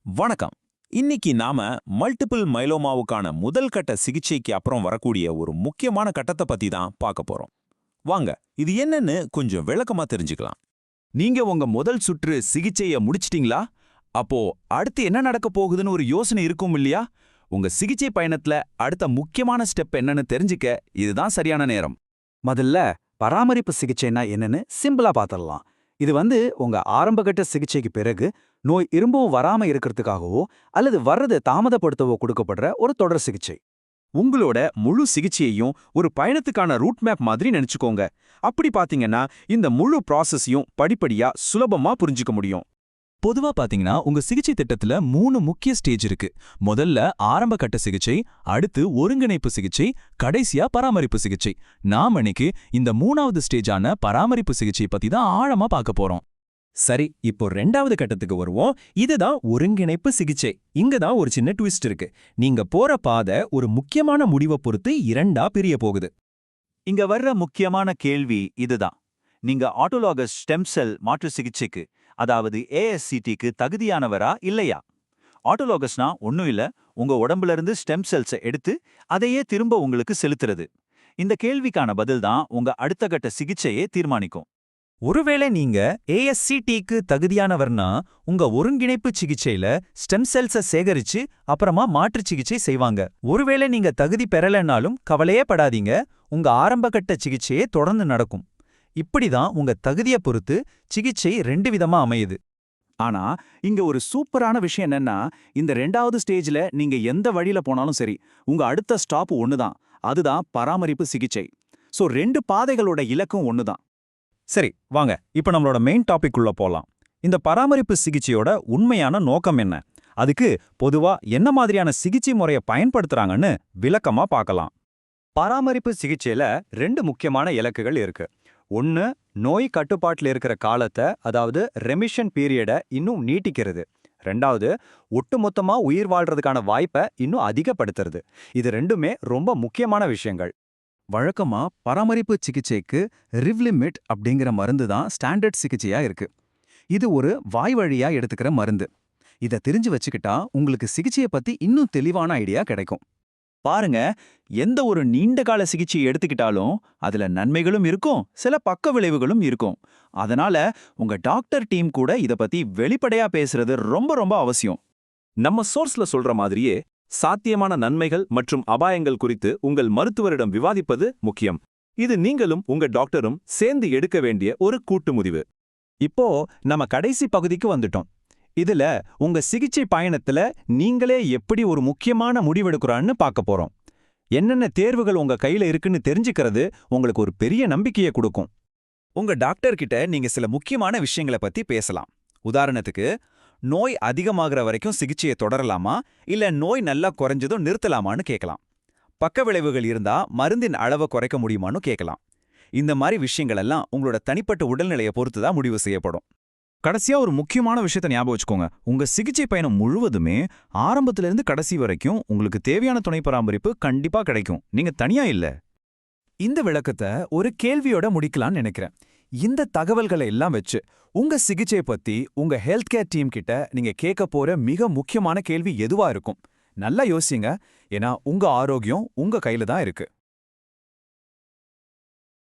வணக்கம். இன்னைக்கு நாம மல்டிபிள் மைலோமாவுக்கான முதல் கட்ட சிகிச்சைக்கு அப்புறம் வரக்கூடிய ஒரு முக்கியமான கட்டத்தை பத்தி தான் பார்க்க போறோம். வாங்க, இது என்னன்னு கொஞ்சம் விளக்கமா தெரிஞ்சுக்கலாம். நீங்க உங்க முதல் சுற்று சிகிச்சைய முடிச்சிட்டீங்களா? அப்போ அடுத்து என்ன நடக்க போகுதுன்னு ஒரு யோசனை இருக்கும் இல்லையா? உங்க சிகிச்சை பயணத்துல அடுத்த முக்கியமான ஸ்டெப் என்னன்னு தெரிஞ்சுக்க இதுதான் சரியான நேரம். முதல்ல பராமரிப்பு சிகிச்சைனா என்னன்னு சிம்பிளா பாத்திரலாம். இது உங்க ஆரம்பகட்ட சிகிச்சைக்கு பிறகு நோய் திரும்பவும் வராம இருக்கிறதுக்காகவோ அல்லது வர்றதை தாமதப்படுத்தவோ கொடுக்கப்படுற ஒரு தொடர் சிகிச்சை. உங்களோட முழு சிகிச்சையையும் ஒரு பயணத்துக்கான ரூட் மேப் மாதிரி நினைச்சுக்கோங்க. அப்படி பாத்தீங்கன்னா இந்த முழு ப்ராசஸையும் படிப்படியா சுலபமா புரிஞ்சுக்க முடியும். பொதுவா பாத்தீங்கன்னா உங்க சிகிச்சை திட்டத்துல 3 முக்கிய ஸ்டேஜ் இருக்கு. முதல்ல ஆரம்ப கட்ட சிகிச்சை, அடுத்து ஒருங்கிணைப்பு சிகிச்சை, கடைசியா பராமரிப்பு சிகிச்சை. நாம இன்னைக்கு இந்த 3வது ஸ்டேஜான பராமரிப்பு சிகிச்சை பத்தி தான் ஆழமா பார்க்க போறோம். சரி, இப்போ 2வது கட்டத்துக்கு வருவோம். இதுதான் ஒருங்கிணைப்பு சிகிச்சை. இங்க தான் ஒரு சின்ன ட்விஸ்ட் இருக்கு. நீங்க போற பாதை ஒரு முக்கியமான முடிவை பொறுத்து 2ஆ பிரிய போகுது. இங்க வர்ற முக்கியமான கேள்வி இதுதான். நீங்க ஆட்டோலாகஸ் ஸ்டெம் செல் மாற்று சிகிச்சைக்கு, அதாவது ASCTக்கு தகுதியானவரா இல்லையா? ஆட்டோலாகஸ்னா ஒன்னும் இல்ல, உங்க உடம்புல இருந்து ஸ்டெம் செல்ஸை எடுத்து அதையே திரும்ப உங்களுக்கு செலுத்துறது. இந்த கேள்விக்கான பதில் தான் உங்க அடுத்த கட்ட சிகிச்சையே தீர்மானிக்கும். ஒருவேளை நீங்க ASCTக்கு தகுதியானவர்னா உங்க ஒருங்கிணைப்பு சிகிச்சையில ஸ்டெம் செல்ஸை சேகரிச்சு அப்புறமா மாற்று சிகிச்சை செய்வாங்க. ஒருவேளை நீங்க தகுதி பெறலைன்னாலும் கவலையே படாதீங்க, உங்க ஆரம்பகட்ட சிகிச்சையே தொடர்ந்து நடக்கும். இப்படிதான் உங்க தகுதியை பொறுத்து சிகிச்சை 2 விதமா அமையுது. ஆனா இங்க ஒரு சூப்பரான விஷயம் என்னன்னா, இந்த 2வது ஸ்டேஜ்ல நீங்க எந்த வழியில போனாலும் சரி, உங்க அடுத்த ஸ்டாப் ஒண்ணுதான். அதுதான் பராமரிப்பு சிகிச்சை. சோ 2 பாதைகளோட இலக்கும் ஒண்ணுதான். சரி, வாங்க இப்ப நம்மளோட மெயின் டாபிக் உள்ள போலாம். இந்த பராமரிப்பு சிகிச்சையோட உண்மையான நோக்கம் என்ன? அதுக்கு பொதுவா என்ன மாதிரியான சிகிச்சை முறையை பயன்படுத்துறாங்கன்னு விளக்கமா பார்க்கலாம். பராமரிப்பு சிகிச்சையில 2 முக்கியமான இலக்குகள் இருக்கு. ஒன்னு, நோய் கட்டுப்பாட்டில் இருக்கிற காலத்தை, அதாவது ரெமிஷன் பீரியடை இன்னும் நீட்டிக்கிறது. 2வது, ஒட்டுமொத்தமா உயிர் வாழ்றதுக்கான வாய்ப்பை இன்னும் அதிகப்படுத்துறது. இது 2மே ரொம்ப முக்கியமான விஷயங்கள். வழக்கமா பராமரிப்பு சிகிச்சைக்கு ரிவ்லிமிட் அப்படிங்கிற மருந்து தான் ஸ்டாண்டர்ட் சிகிச்சையா இருக்கு. இது ஒரு வாய் வழியா எடுத்துக்கிற மருந்து. இதை தெரிஞ்சு வச்சுக்கிட்டா உங்களுக்கு சிகிச்சையை பத்தி இன்னும் தெளிவான ஐடியா கிடைக்கும். பாருங்க, எந்த ஒரு நீண்ட கால சிகிச்சையை எடுத்துக்கிட்டாலும் அதுல நன்மைகளும் இருக்கும், சில பக்க விளைவுகளும் இருக்கும். அதனால உங்க டாக்டர் டீம் கூட இத பத்தி வெளிப்படையா பேசுறது ரொம்ப ரொம்ப அவசியம். நம்ம சோர்ஸ்ல சொல்ற மாதிரியே சாத்தியமான நன்மைகள் மற்றும் அபாயங்கள் குறித்து உங்கள் மருத்துவரிடம் விவாதிப்பது முக்கியம். இது நீங்களும் உங்க டாக்டரும் சேர்ந்து எடுக்க வேண்டிய ஒரு கூட்டு முடிவு. இப்போ நம்ம கடைசி பகுதிக்கு வந்துட்டோம். இதுல உங்க சிகிச்சை பயணத்துல நீங்களே எப்படி ஒரு முக்கியமான முடிவெடுக்கிறான்னு பார்க்க போறோம். என்னென்ன தேர்வுகள் உங்க கையில இருக்குன்னு தெரிஞ்சுக்கிறது உங்களுக்கு ஒரு பெரிய நம்பிக்கையை கொடுக்கும். உங்க டாக்டர் கிட்ட நீங்க சில முக்கியமான விஷயங்களை பத்தி பேசலாம். உதாரணத்துக்கு, நோய் அதிகமாகிற வரைக்கும் சிகிச்சையை தொடரலாமா, இல்ல நோய் நல்லா குறைஞ்சதும் நிறுத்தலாமான்னு கேட்கலாம். பக்க விளைவுகள் இருந்தா மருந்தின் அளவை குறைக்க முடியுமான்னு கேட்கலாம். இந்த மாதிரி விஷயங்கள் எல்லாம் உங்களோட தனிப்பட்ட உடல்நிலையை பொறுத்து தான் முடிவு செய்யப்படும். கடைசியா ஒரு முக்கியமான விஷயத்தை ஞாபகம் வச்சுக்கோங்க. உங்க சிகிச்சை பயணம் முழுவதுமே ஆரம்பத்திலிருந்து கடைசி வரைக்கும் உங்களுக்கு தேவையான துணை பராமரிப்பு கண்டிப்பா கிடைக்கும். நீங்க தனியா இல்ல. இந்த விளக்கத்தை ஒரு கேள்வியோட முடிக்கலாம்னு நினைக்கிறேன். இந்த தகவல்களை எல்லாம் வச்சு உங்க சிகிச்சை பத்தி உங்க ஹெல்த் கேர் டீம் கிட்ட நீங்க கேட்க போற மிக முக்கியமான கேள்வி எதுவா இருக்கும்? நல்லா யோசிங்க, ஏன்னா உங்க ஆரோக்கியம் உங்க கையில தான் இருக்கு.